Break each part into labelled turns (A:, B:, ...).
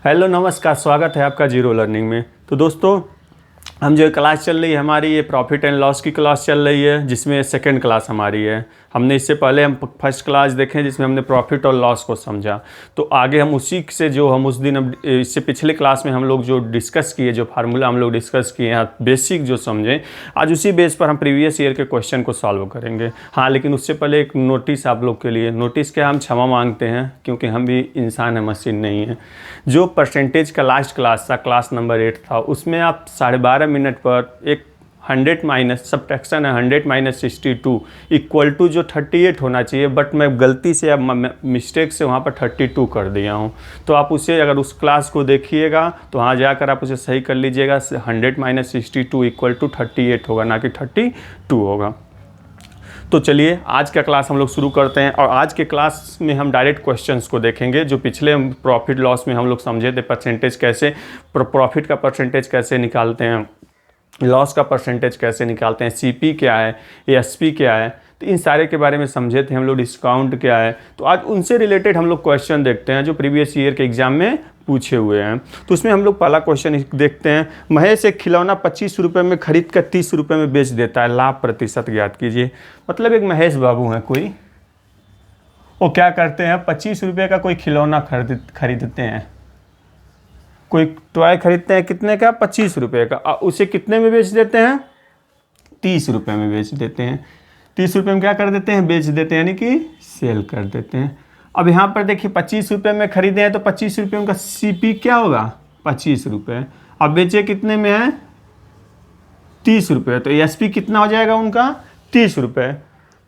A: Hello नमस्कार, स्वागत है आपका जीरो लर्निंग में। तो दोस्तों, हम जो क्लास चल रही है हमारी, ये प्रॉफिट एंड लॉस की क्लास चल रही है, जिसमें सेकंड क्लास हमारी है। हमने इससे पहले हम फर्स्ट क्लास देखें जिसमें हमने प्रॉफिट और लॉस को समझा। तो आगे हम उसी से जो हम उस दिन इससे पिछले क्लास में हम लोग जो डिस्कस किए, जो फार्मूला हम लोग डिस्कस किए हैं, बेसिक जो समझें, आज उसी बेस पर हम प्रीवियस ईयर के क्वेश्चन को सॉल्व करेंगे। हाँ, लेकिन उससे पहले एक नोटिस आप लोग के लिए। नोटिस क्या, हम क्षमा मांगते हैं क्योंकि हम भी इंसान है, मशीन नहीं है। जो परसेंटेज का लास्ट क्लास था, क्लास नंबर 8 था, उसमें आप 12.5 मिनट पर एक 100 माइनस सब्ट्रैक्शन है, 100 माइनस 62 इक्वल टू जो 38 होना चाहिए, बट मैं गलती से अब मिस्टेक से वहाँ पर 32 कर दिया हूँ। तो आप उसे, अगर उस क्लास को देखिएगा तो वहाँ जाकर आप उसे सही कर लीजिएगा। 100 माइनस 62 इक्वल टू 38 होगा, ना कि 32 होगा। तो चलिए आज का क्लास हम लोग शुरू करते हैं। और आज के क्लास में हम डायरेक्ट क्वेश्चंस को देखेंगे। जो पिछले हम प्रॉफिट लॉस में हम लोग समझे थे, परसेंटेज कैसे, प्रॉफिट का परसेंटेज कैसे निकालते हैं, लॉस का परसेंटेज कैसे निकालते हैं, सीपी क्या है, एसपी क्या है, तो इन सारे के बारे में समझे थे हम लोग। डिस्काउंट क्या है, तो आज उनसे रिलेटेड हम लोग क्वेश्चन देखते हैं जो प्रीवियस ईयर के एग्जाम में पूछे हुए हैं। तो उसमें हम लोग पहला क्वेश्चन देखते हैं। महेश एक खिलौना 25 रुपये में खरीद कर 30 रुपये में बेच देता है, लाभ प्रतिशत ज्ञात कीजिए। मतलब एक महेश बाबू हैं कोई, वो क्या करते हैं, 25 रुपये का कोई खिलौना खरीदते हैं, कोई टॉय खरीदते हैं, कितने का, 25 रुपये का, और उसे कितने में बेच देते हैं, 30 रुपये में बेच देते हैं। 30 रुपये में क्या कर देते हैं, बेच देते हैं, यानी कि सेल कर देते हैं। अब यहाँ पर देखिए 25 रुपये में खरीदे हैं तो 25 रुपये उनका सीपी क्या होगा, 25 रुपये। अब बेचे कितने में है, 30 रुपये, तो एसपी कितना हो जाएगा उनका, 30 रुपये।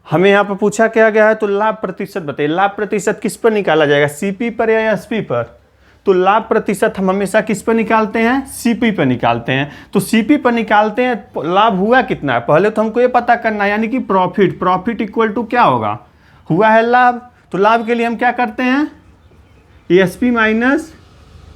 A: हमें यहाँ पर पूछा क्या गया है, तो लाभ प्रतिशत बताइए। लाभ प्रतिशत किस पर निकाला जाएगा, सीपी पर या एसपी पर? तो लाभ प्रतिशत हम हमेशा किस पर निकालते हैं, सीपी पर निकालते हैं। तो सीपी पर निकालते हैं, लाभ हुआ कितना है पहले तो हमको ये पता करना है, यानी कि प्रॉफिट इक्वल टू क्या होगा, हुआ है लाभ। तो लाभ के लिए हम क्या करते हैं, SP minus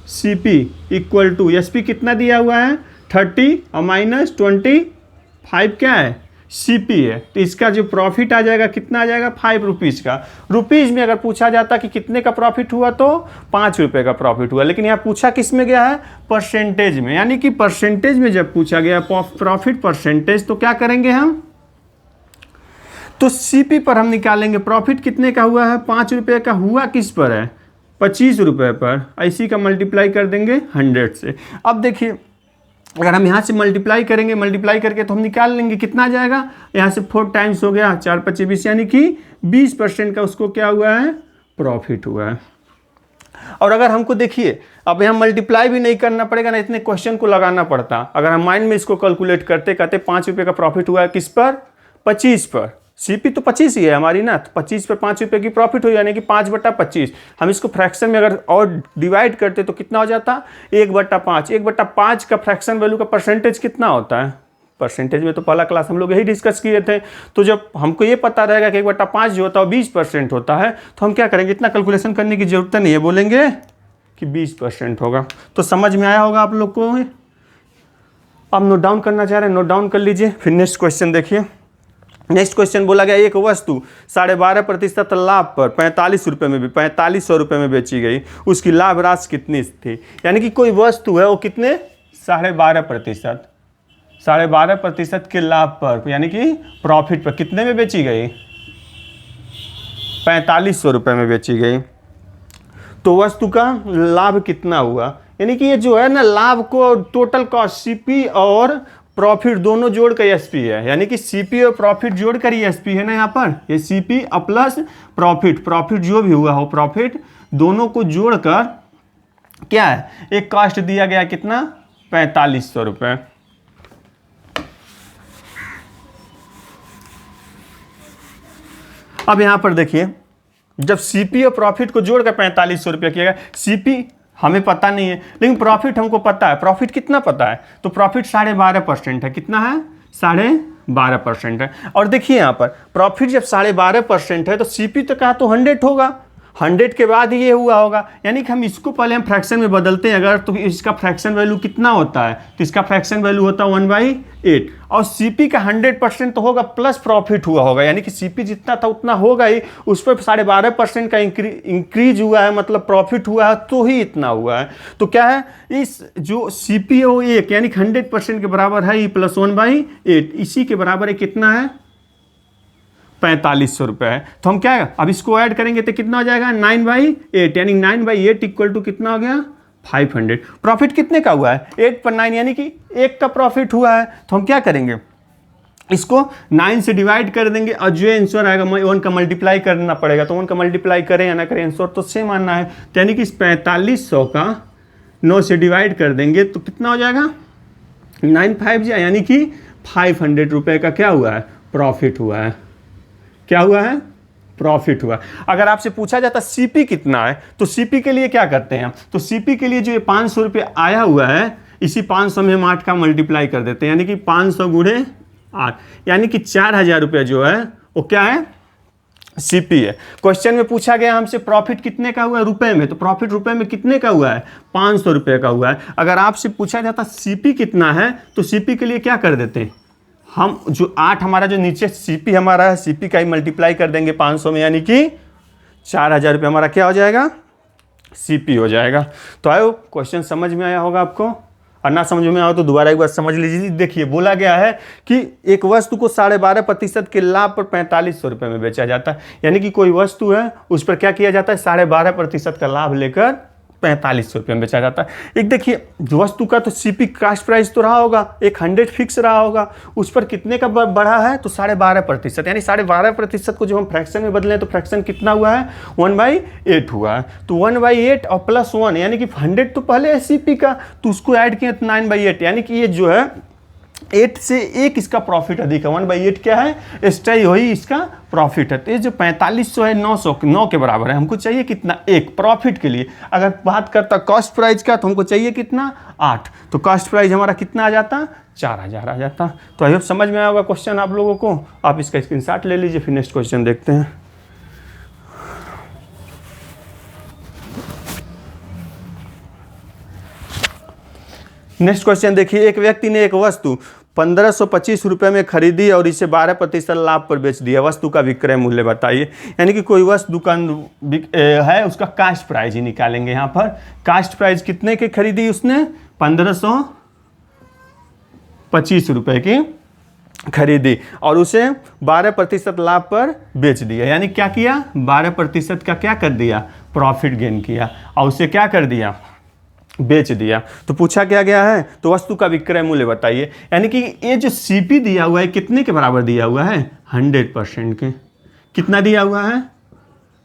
A: CP equal to, SP कितना दिया हुआ है 30 और माइनस 25 क्या है, सीपी है। तो इसका जो प्रॉफिट आ जाएगा कितना आ जाएगा, 5 रुपीज़ का। रुपीज़ में अगर पूछा जाता कि कितने का प्रॉफिट हुआ तो 5 रुपये का प्रॉफिट हुआ, लेकिन यहाँ पूछा किस में गया है, परसेंटेज में। यानी कि परसेंटेज में जब पूछा गया प्रॉफिट परसेंटेज, तो क्या करेंगे हम, तो सीपी पर हम निकालेंगे। प्रॉफिट कितने का हुआ है, 5 रुपये का, हुआ किस पर है, 25 रुपये पर। इसी का मल्टीप्लाई कर देंगे 100 से। अब देखिए अगर हम यहाँ से मल्टीप्लाई करेंगे, मल्टीप्लाई करके तो हम निकाल लेंगे कितना आ जाएगा, यहाँ से 4 टाइम्स हो गया, 4 25 20, यानी कि 20% का उसको क्या हुआ है, प्रॉफिट हुआ है। और अगर हमको देखिए, अब यहाँ मल्टीप्लाई भी नहीं करना पड़ेगा ना, इतने क्वेश्चन को लगाना पड़ता। अगर हम माइंड में इसको कैलकुलेट करते, कहते 5 रुपये का प्रॉफिट हुआ है किस पर, 25 पर। सीपी तो 25 ही है हमारी ना, तो 25 पर 5 रुपये की प्रॉफिट हो, यानी कि 5/25। हम इसको फ्रैक्शन में अगर और डिवाइड करते तो कितना हो जाता, 1/5। 1/5 का फ्रैक्शन वैल्यू का परसेंटेज कितना होता है, परसेंटेज में तो पहला क्लास हम लोग यही डिस्कस किए थे। तो जब हमको ये पता रहेगा कि 1/5 जो होता है 20% होता है, तो हम क्या करेंगे, इतना कैलकुलेशन करने की जरूरत नहीं है, बोलेंगे कि 20% होगा। तो समझ में आया होगा आप लोग को। अब नोट डाउन करना चाह रहे हैं, नोट डाउन कर लीजिए। फिर नेक्स्ट क्वेश्चन देखिए। नेक्स्ट क्वेश्चन बोला गया, एक वस्तु 12.5% लाभ पर 45 रुपये में, 4500 रुपये में बेची गई, उसकी लाभ राशि कितनी थी। यानी कि कोई वस्तु है वो कितने, 12.5%, 12.5% के लाभ पर, यानी कि प्रॉफिट पर कितने में बेची गई, 4500 रुपये में बेची गई। तो वस्तु का लाभ कितना हुआ, यानी कि ये जो है ना, लाभ को टोटल कॉस्ट सीपी और प्रॉफिट दोनों जोड़कर एसपी है, यानी कि सीपी और प्रॉफिट जोड़कर ही एसपी है ना। यहाँ पर ये सीपी प्लस प्रॉफिट जो भी हुआ हो, प्रॉफिट दोनों को जोड़कर क्या है, एक कॉस्ट दिया गया कितना, 4500 रुपये। अब यहाँ पर देखिए, जब सीपी और प्रॉफिट को जोड़कर 4500 रुपये किया गया, सीपी हमें पता नहीं है लेकिन प्रॉफिट हमको पता है। प्रॉफिट कितना पता है, तो प्रॉफिट 12.5% है। कितना है, 12.5% है। और देखिए यहाँ पर प्रॉफिट जब 12.5% है तो सीपी तो कहा तो 100 होगा, 100 के बाद ही ये हुआ होगा, यानी कि हम इसको पहले हम फ्रैक्शन में बदलते हैं अगर, तो इसका फ्रैक्शन वैल्यू कितना होता है, तो इसका फ्रैक्शन वैल्यू होता है 1/8 और सीपी का 100% तो होगा प्लस प्रॉफिट हुआ होगा, यानी कि सीपी जितना था उतना होगा ही, उस पर 12.5% का इंक्रीज हुआ है, मतलब प्रॉफिट हुआ है तो ही इतना हुआ है। तो क्या है, इस जो सीपी है वो 1 यानी कि 100% के बराबर है, प्लस 1/8 इसी के बराबर है, कितना है 4500 रुपये है। तो हम क्या है अब इसको ऐड करेंगे तो कितना हो जाएगा 9/8 यानी 9/8 इक्वल टू कितना हो गया 500। प्रॉफिट कितने का हुआ है 8 पर 9 यानी कि 1 का प्रॉफिट हुआ है। तो हम क्या करेंगे इसको 9 से डिवाइड कर देंगे और जो आंसर आएगा 1 का मल्टीप्लाई करना पड़ेगा, तो 1 का मल्टीप्लाई करें या ना करें आंसर तो सेम आना है। तो यानी कि इस 4500 का 9 से डिवाइड कर देंगे तो कितना हो जाएगा 9×5 यानी कि 500 रुपये का क्या हुआ है प्रॉफिट हुआ है। क्या हुआ है प्रॉफिट हुआ। अगर आपसे पूछा जाता सीपी कितना है तो सीपी के लिए क्या करते हैं, तो सीपी के लिए जो ये 500 रुपये आया हुआ है इसी 500 में हम 8 का मल्टीप्लाई कर देते हैं, यानी कि 500 × 8 यानी कि 4000 रुपये जो है वो क्या है सीपी है। क्वेश्चन में पूछा गया हमसे प्रॉफिट कितने का हुआ है रुपए में, तो प्रॉफिट रुपए में कितने का हुआ है 500 रुपये का हुआ है। अगर आपसे पूछा जाता सीपी कितना है तो सीपी के लिए क्या कर देते हैं हम, जो 8 हमारा जो नीचे सीपी हमारा है सीपी का ही मल्टीप्लाई कर देंगे 500 में, यानी कि 4000 रुपये हमारा क्या हो जाएगा सीपी हो जाएगा। तो आयो क्वेश्चन समझ में आया होगा आपको, और ना समझ में आया तो दोबारा एक बार समझ लीजिए। देखिए बोला गया है कि एक वस्तु को 12.5% के लाभ पर 4500 रुपये में बेचा जाता है, यानी कि कोई वस्तु है उस पर क्या किया जाता है 12.5% का लाभ लेकर 4500 रुपये में बेचा जाता है। एक देखिए वस्तु का तो सीपी कास्ट प्राइस तो रहा होगा, एक 100 फिक्स रहा होगा, उस पर कितने का बढ़ा है तो 12.5%, यानी 12.5% को जो हम फ्रैक्शन में बदलें तो फ्रैक्शन कितना हुआ है 1/8 हुआ है। तो 1/8 और प्लस 1 यानी कि 100 तो पहले है सीपी का, तो उसको ऐड किया 9/8 यानी कि ये जो है 8 से 1 इसका प्रॉफिट अधिक है। 1/8 क्या है एक्स्ट्रा ही वही इसका प्रॉफिट है। तो ये जो 4500 है 9 के बराबर है, हमको चाहिए कितना 1 प्रॉफिट के लिए। अगर बात करता कॉस्ट प्राइस का तो हमको चाहिए कितना 8, तो कॉस्ट प्राइस हमारा कितना आ जाता 4000 आ जाता। तो आई होप समझ में आया होगा क्वेश्चन आप लोगों को। आप इसका स्क्रीनशॉट ले लीजिए, फिर नेक्स्ट क्वेश्चन देखते हैं। नेक्स्ट क्वेश्चन देखिए, एक व्यक्ति ने एक वस्तु 1525 रुपये में खरीदी और इसे 12% लाभ पर बेच दिया, वस्तु का विक्रय मूल्य बताइए। यानी कि कोई वस्तु दुकान है उसका कास्ट प्राइस ही निकालेंगे। यहाँ पर कास्ट प्राइस कितने की खरीदी उसने 1525 रुपये की खरीदी और उसे 12% लाभ पर बेच दिया, यानी क्या किया 12% का क्या कर दिया प्रॉफिट गेन किया और उसे क्या कर दिया बेच दिया। तो पूछा क्या गया है तो वस्तु का विक्रय मूल्य बताइए। यानी कि ये जो सीपी दिया हुआ है कितने के बराबर दिया हुआ है 100% के, कितना दिया हुआ है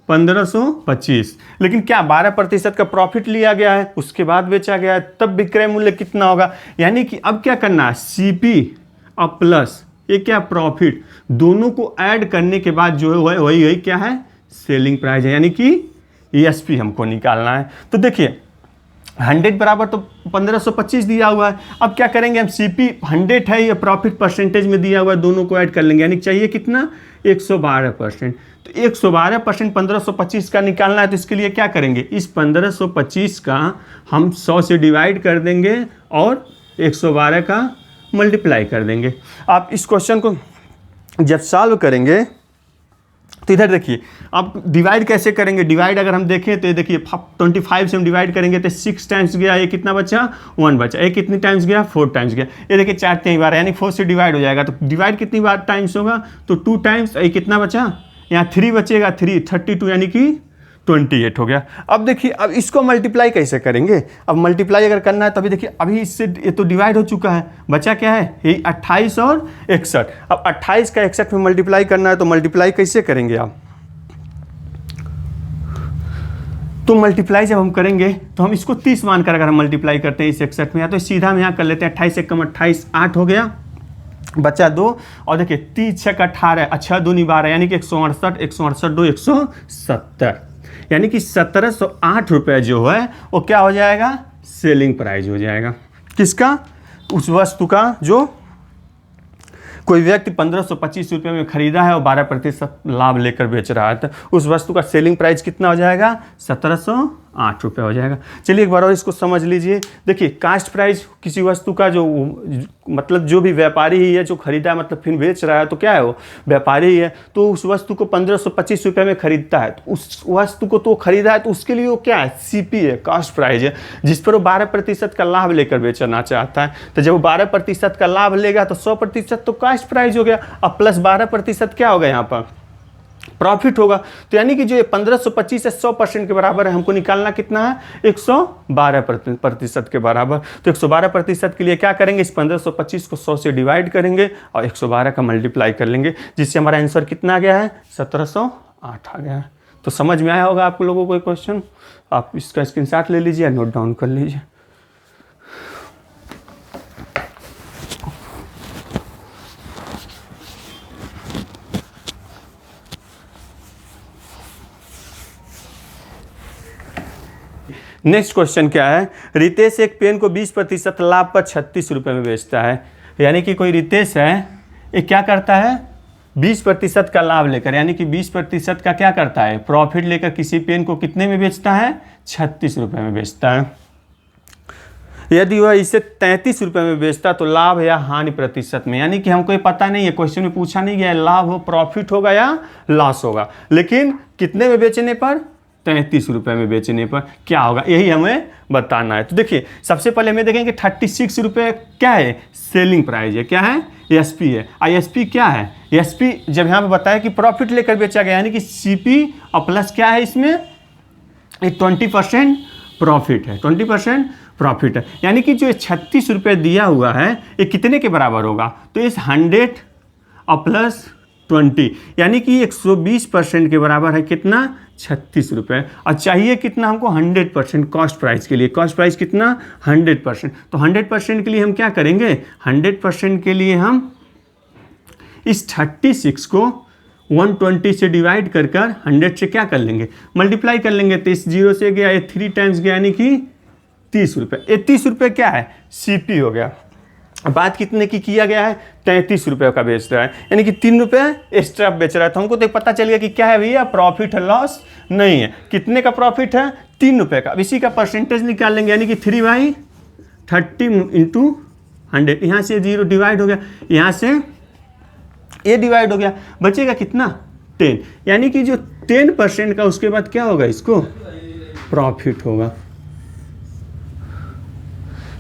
A: 1525, लेकिन क्या 12% का प्रॉफिट लिया गया है उसके बाद बेचा गया है, तब विक्रय मूल्य कितना होगा। यानी कि अब क्या करना है सीपी और प्लस ये क्या प्रॉफिट दोनों को ऐड करने के बाद जो है वही क्या है सेलिंग प्राइस है, यानी कि ESP हमको निकालना है। तो देखिए 100 बराबर तो 1525 दिया हुआ है। अब क्या करेंगे हम सीपी 100 है ये प्रॉफिट परसेंटेज में दिया हुआ है, दोनों को ऐड कर लेंगे, यानी चाहिए कितना 112%। तो 112% 1525 का निकालना है, तो इसके लिए क्या करेंगे इस 1525 का हम 100 से डिवाइड कर देंगे और 112 का मल्टीप्लाई कर देंगे। आप इस क्वेश्चन को जब सॉल्व करेंगे तो इधर देखिए आप डिवाइड कैसे करेंगे। डिवाइड अगर हम देखें तो ये देखिए 25 से हम डिवाइड करेंगे तो 6 टाइम्स गया, ये कितना बचा 1 बचा, ये कितनी टाइम्स गया 4 टाइम्स गया, ये देखिए 4 बार यानी 4 से डिवाइड हो जाएगा। तो डिवाइड कितनी बार टाइम्स होगा तो 2 टाइम्स, ये कितना बचा यहाँ 3 बचेगा 3 32 यानी कि 28 हो गया। अब देखिए अब इसको मल्टीप्लाई कैसे करेंगे। अब मल्टीप्लाई अगर करना है तो अभी देखिए अभी इससे ये तो डिवाइड हो चुका है, बचा क्या है ये 28 और 61। अब 28 का 61 में मल्टीप्लाई करना है तो मल्टीप्लाई कैसे करेंगे आप, तो मल्टीप्लाई जब हम करेंगे तो हम इसको 30 मानकर अगर हम मल्टीप्लाई करते हैं इस 61 में, या तो सीधा हम यहाँ कर लेते हैं 28 से कम 28 8 हो गया, बचा 2 और देखिए 30 6 18 अच्छा 2 12 यानी कि 168 168 2 170, यानी कि 1708 रुपये जो है वो क्या हो जाएगा सेलिंग प्राइस हो जाएगा। किसका उस वस्तु का जो कोई व्यक्ति 1525 रुपये में खरीदा है और 12% लाभ लेकर बेच रहा है, तो उस वस्तु का सेलिंग प्राइस कितना हो जाएगा? 1708 रुपये हो जाएगा। चलिए एक बार और इसको समझ लीजिए। देखिए कास्ट प्राइस किसी वस्तु का जो मतलब जो भी व्यापारी ही है जो खरीदा है, मतलब फिर बेच रहा है, तो क्या है वो व्यापारी ही है, तो उस वस्तु को 1525 रुपये में खरीदता है, तो उस वस्तु को तो खरीदा है, तो उसके लिए वो क्या है? सीपी है, कास्ट प्राइस है, जिस पर वो 12% का लाभ लेकर बेचना चाहता है। तो जब वो 12% का लाभ लेगा तो 100% तो कास्ट प्राइस हो गया, अब प्लस 12% क्या होगा यहाँ पर? प्रॉफिट होगा। तो यानी कि जो ये 1525 से 100% के बराबर है, हमको निकालना कितना है? 112% के बराबर। तो 112% के लिए क्या करेंगे? इस 1525 को 100 से डिवाइड करेंगे और 112 का मल्टीप्लाई कर लेंगे, जिससे हमारा आंसर कितना आ गया है? 1708 आ गया है। तो समझ में आया होगा आप लोगों को क्वेश्चन। आप इसका स्क्रीनशॉट ले लीजिए, नोट डाउन कर लीजिए। नेक्स्ट क्वेश्चन क्या है? रितेश एक पेन को 20% लाभ पर 36 रुपये में बेचता है। यानी कि कोई रितेश है, ये क्या करता है? 20% का लाभ लेकर, यानी कि 20% का क्या करता है? प्रॉफिट लेकर किसी पेन को कितने में बेचता है? 36 रुपये में बेचता है। यदि वह इसे 33 रुपये में बेचता तो लाभ या हानि प्रतिशत में, यानी कि हमको ये पता नहीं है, क्वेश्चन में पूछा नहीं गया है लाभ हो, प्रॉफिट होगा या लॉस होगा, लेकिन कितने में बेचने पर? 33 रुपये में बेचने पर क्या होगा, यही हमें बताना है। तो देखिए सबसे पहले हमें देखेंगे 36 रुपये क्या है? सेलिंग प्राइस है। क्या है? एसपी है। एसपी क्या है? एसपी जब यहाँ पे बताया कि प्रॉफिट लेकर बेचा गया, यानी कि सीपी और प्लस क्या है इसमें? 20% प्रॉफिट है, 20% प्रॉफिट है। यानी कि जो 36 रुपये दिया हुआ है ये कितने के बराबर होगा? तो इस 100 और प्लस 20, यानी कि 120% के बराबर है। कितना? 36 रुपये। और चाहिए कितना हमको? 100% कॉस्ट प्राइस के लिए। कॉस्ट प्राइस कितना? 100%। तो 100% के लिए हम क्या करेंगे? 100% के लिए हम इस 36 को 120 से डिवाइड कर 100 से क्या कर लेंगे? मल्टीप्लाई कर लेंगे। तो इस 0 से गया, ये 3 टाइम्स गया, यानी कि 30 रुपये। ये 30 रुपये क्या है? सीपी हो गया। बात कितने की किया गया है? 33 रुपये का बेच रहा है, यानी कि 3 रुपये एक्स्ट्रा बेच रहा है। तो हमको तो पता चल गया कि क्या है भैया? प्रॉफिट है, लॉस नहीं है। कितने का प्रॉफिट है? 3 रुपये का। अब इसी का परसेंटेज निकाल लेंगे, यानी कि 3/30 इंटू 100। यहाँ से 0 डिवाइड हो गया, यहाँ से ये डिवाइड हो गया, बचेगा कितना? 10। यानी कि जो 10% का उसके बाद क्या होगा? इसको प्रॉफिट होगा।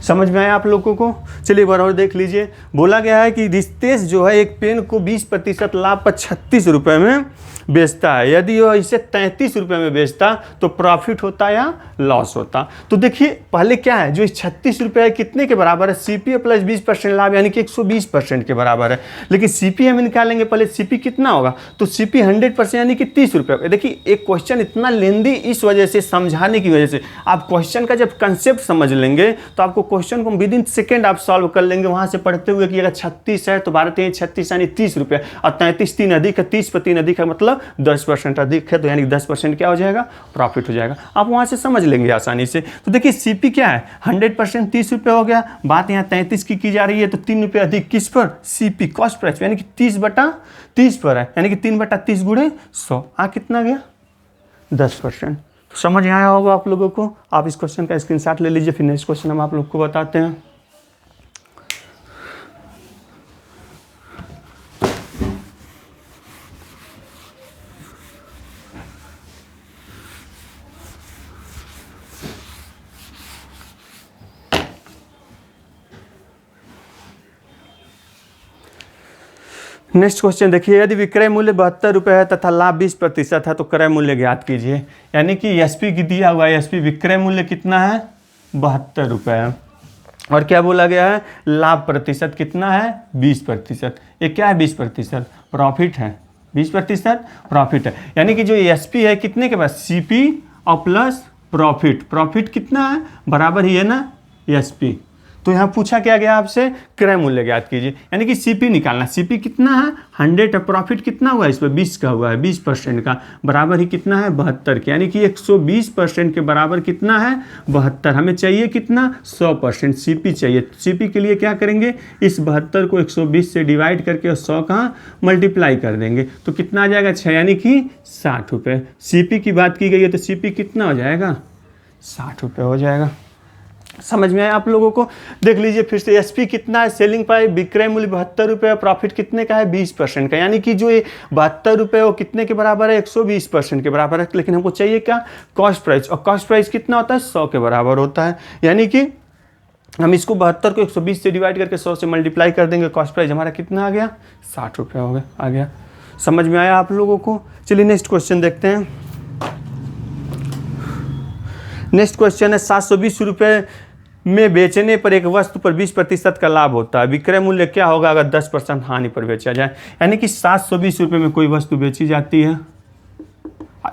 A: समझ में आया आप लोगों को? चलिए एक बार और देख लीजिए। बोला गया है कि रितेश जो है एक पेन को 20% लाभ पर 36 रुपये में बेचता है। यदि वह इसे 33 रुपये में बेचता तो प्रॉफिट होता या लॉस होता? तो देखिए पहले क्या है, जो 36 रुपये कितने के बराबर है? सीपी प्लस 20% लाभ, यानी कि 120% के बराबर है। लेकिन सीपी हम निकालेंगे, पहले सीपी कितना होगा? तो सीपी 100% यानी कि 30 रुपये। देखिए एक क्वेश्चन इतना लेंदी इस वजह से, समझाने की वजह से। आप क्वेश्चन का जब कंसेप्ट समझ लेंगे तो आपको क्वेश्चन को विद इन सेकेंड आप सॉल्व कर लेंगे। वहाँ से पढ़ते हुए कि अगर 36 है तो 12 3 36 यानी 30 रुपये, और 33 3 अधिक है, 30 पर 3 अधिक है, मतलब 10% अधिक है, तो यानी 10% क्या हो जाएगा? प्रॉफिट हो जाएगा। आप वहाँ से समझ लेंगे आसानी से। तो देखिए सीपी क्या है? 100% 30 रुपये हो गया। बात यहाँ 33 की जा रही है, तो 3 रुपये अधिक किस पर? सीपी कॉस्ट प्राइस, यानी कि 30/30 पर है, यानी कि 3/30 गुणे 100। कितना गया? 10%। तो समझ आया होगा आप लोगों को। आप इस क्वेश्चन का स्क्रीनशॉट ले लीजिए, फिर नेक्स्ट क्वेश्चन हम आप लोग को बताते हैं। नेक्स्ट क्वेश्चन देखिए, यदि विक्रय मूल्य 72 रुपये है तथा लाभ 20% है तो क्रय मूल्य ज्ञात कीजिए। यानी कि एसपी की दिया हुआ है, एसपी विक्रय मूल्य कितना है? 72 रुपये है। और क्या बोला गया है? लाभ प्रतिशत कितना है? 20%। ये क्या है? 20% प्रॉफिट है, 20% प्रॉफिट है। यानी कि जो एसपी है कितने के पास? सीपी और प्लस प्रॉफिट। प्रॉफिट कितना है? बराबर ही है ना एसपी। तो यहाँ पूछा क्या गया आपसे, क्रय मूल्य ज्ञात कीजिए, यानी कि सीपी निकालना। सीपी कितना है 100 है, प्रॉफिट कितना हुआ है इस पर 20 का हुआ है, 20% का बराबर ही कितना है 72 के, यानी कि 120% के बराबर कितना है 72। हमें चाहिए कितना 100% सीपी चाहिए। सीपी के लिए क्या करेंगे, इस 72 को 120 से डिवाइड करके 100 का मल्टीप्लाई कर देंगे तो कितना आ जाएगा 6, यानी कि 60 रुपये। सीपी की बात की गई है तो सीपी कितना हो जाएगा 60 रुपये हो जाएगा। समझ में आया आप लोगों को। देख लीजिए फिर से एसपी कितना है, सेलिंग प्राइस विक्रय मूल्य 72 रुपये, प्रॉफिट कितने का है 20% का, यानी कि जो ये 72 रुपये वो कितने के बराबर है 120% के बराबर है। लेकिन हमको चाहिए क्या कॉस्ट प्राइस, और कॉस्ट प्राइस कितना होता है 100 के बराबर होता है, यानी कि हम इसको 72 को 120 से डिवाइड करके 100 से मल्टीप्लाई कर देंगे, कॉस्ट प्राइस हमारा कितना आ गया 60 रुपये हो गया, आ गया। समझ में आया आप लोगों को। चलिए नेक्स्ट क्वेश्चन देखते हैं। नेक्स्ट क्वेश्चन है 720 रुपये में बेचने पर एक वस्तु पर 20% का लाभ होता है, विक्रय मूल्य क्या होगा अगर 10% हानि पर बेचा जाए। यानी कि 720 रुपये में कोई वस्तु बेची जाती है,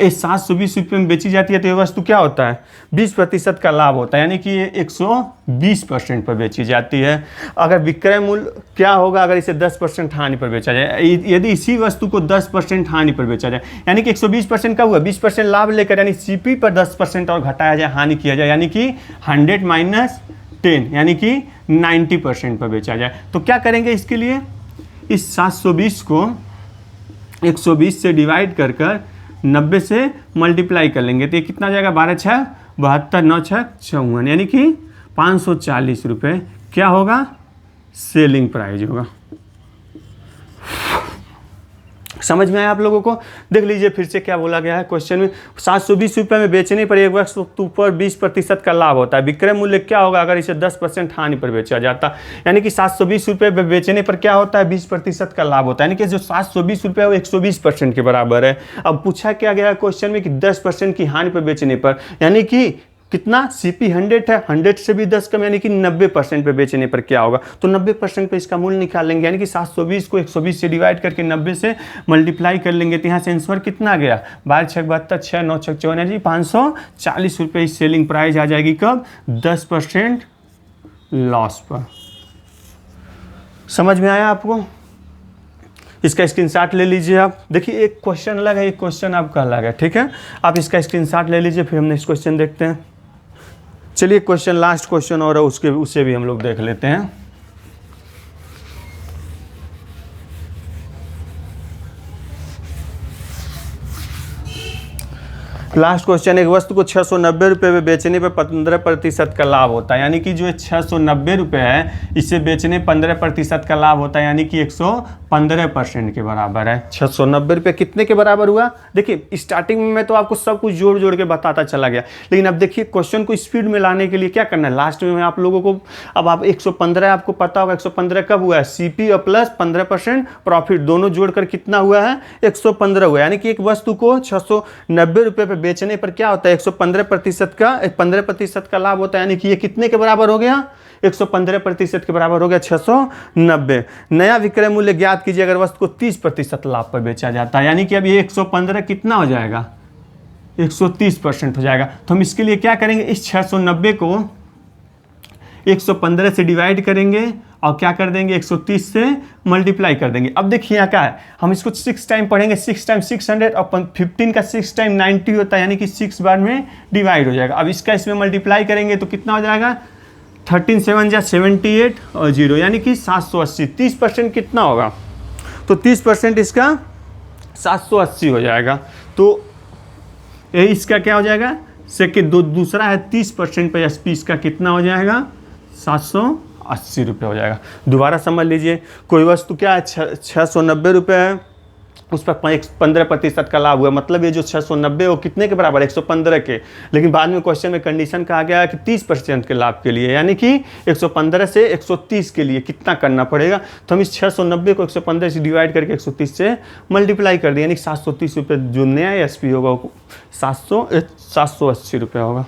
A: ये 720 रुपये में बेची जाती है तो ये वस्तु क्या होता है 20% का लाभ होता है, यानी कि ये 120% पर बेची जाती है। अगर विक्रय मूल्य क्या होगा अगर इसे 10% हानि पर बेचा जाए, यदि इसी वस्तु को 10% हानि पर बेचा जाए, यानी कि 120% का हुआ 20% लाभ लेकर, यानी सीपी पर 10% और घटाया जाए, हानि किया जाए, यानी कि 100 माइनस 10 यानी कि 90% पर बेचा जाए। तो क्या करेंगे इसके लिए, इस 720 को 120 से डिवाइड कर 90 से मल्टीप्लाई कर लेंगे तो ये कितना जाएगा 12 6 72 9 6 54, यानी कि 540 रुपये क्या होगा सेलिंग प्राइस होगा। समझ में आया आप लोगों को। देख लीजिए फिर से क्या बोला गया है क्वेश्चन में, 720 रुपये में बेचने पर एक वस्तु पर 20% का लाभ होता है, विक्रय मूल्य क्या होगा अगर इसे 10% हानि पर बेचा जाता। यानी कि 720 रुपये में बेचने पर क्या होता है 20% का लाभ होता है, यानी कि जो 720 रुपये है वो 120% के बराबर है। अब पूछा क्या गया है क्वेश्चन में कि 10% की हानि पर बेचने पर, यानी कि कितना सीपी 100 है, 100 से भी 10 कम, यानी कि 90% पे बेचने पर क्या होगा, तो 90% पे इसका मूल्य निकाल लेंगे, यानी कि 720 को 120 से डिवाइड करके 90 से मल्टीप्लाई कर लेंगे तो यहाँ से आंसर कितना आ गया 12 6 72 6 9 6 54, यानी 540 रुपये इस सेलिंग प्राइस आ जाएगी कब 10% लॉस पर। समझ में आया आपको। इसका स्क्रीनशॉट ले लीजिए आप। देखिए एक क्वेश्चन अलग है, एक क्वेश्चन आपका अलग है, ठीक है। आप इसका स्क्रीनशॉट ले लीजिए, फिर हम नेक्स्ट क्वेश्चन देखते हैं। चलिए क्वेश्चन लास्ट क्वेश्चन और उससे भी हम लोग देख लेते हैं। लास्ट क्वेश्चन, एक वस्तु को 690 रुपये में बेचने पर 15% का लाभ होता है, यानी कि जो 690 रुपये है इसे बेचने 15% का लाभ होता है, यानी कि 115% के बराबर है। 690 रुपये कितने के बराबर हुआ, देखिए स्टार्टिंग में तो आपको सब कुछ जोड़ जोड़ के बताता चला गया, लेकिन अब देखिए क्वेश्चन को स्पीड में लाने के लिए क्या करना है, लास्ट में आप लोगों को अब आप 115 आपको पता होगा 115 कब हुआ है सीपी और प्लस 15% प्रॉफिट दोनों जोड़कर कितना हुआ है 115 हुआ, यानी कि एक वस्तु को 690 रुपये पे बेचने पर क्या होता है 115% का 15% का लाभ होता है, यानी कि ये कितने के बराबर हो गया 115% के बराबर हो गया 690। नया विक्रय मूल्य ज्ञात कीजिए अगर वस्तु को 30% लाभ पर बेचा जाता है, यानी कि अब ये 115 कितना हो जाएगा 130% हो जाएगा। तो हम इसके लिए क्या करेंगे, इस 690 को 115 से डिवाइड करेंगे और क्या कर देंगे 130 से मल्टीप्लाई कर देंगे। अब देखिए यहाँ क्या है, हम इसको 6 टाइम पढ़ेंगे, 6 टाइम 600 और 15 का 6 टाइम 90 होता है, यानी कि 6 बार में डिवाइड हो जाएगा। अब इसका इसमें मल्टीप्लाई करेंगे तो कितना हो जाएगा 13 7 जा 78 और 0, यानी कि 780। 30% कितना होगा, तो 30% इसका 780 हो जाएगा। तो यही इसका क्या हो जाएगा सेकेंड दूसरा है 30% पर एसपी इसका कितना हो जाएगा 780 रुपये हो जाएगा। दोबारा समझ लीजिए, कोई वस्तु क्या है 690 रुपये है, उस पर 15% का लाभ हुआ, मतलब ये जो 690 वो कितने के बराबर 115 के, लेकिन बाद में क्वेश्चन में कंडीशन कहा गया है कि 30% के लाभ के लिए, यानी कि 115 से 130 के लिए कितना करना पड़ेगा, तो हम इस 690 को 115 से डिवाइड करके 130 से मल्टीप्लाई कर दिया, यानी 730 रुपये जो नया एसपी होगा वो 780 रुपये होगा।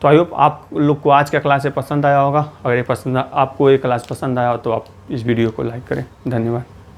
A: तो आई होप आप लोग को आज का क्लास पसंद आया होगा। अगर ये आपको ये क्लास पसंद आया हो तो आप इस वीडियो को लाइक करें। धन्यवाद।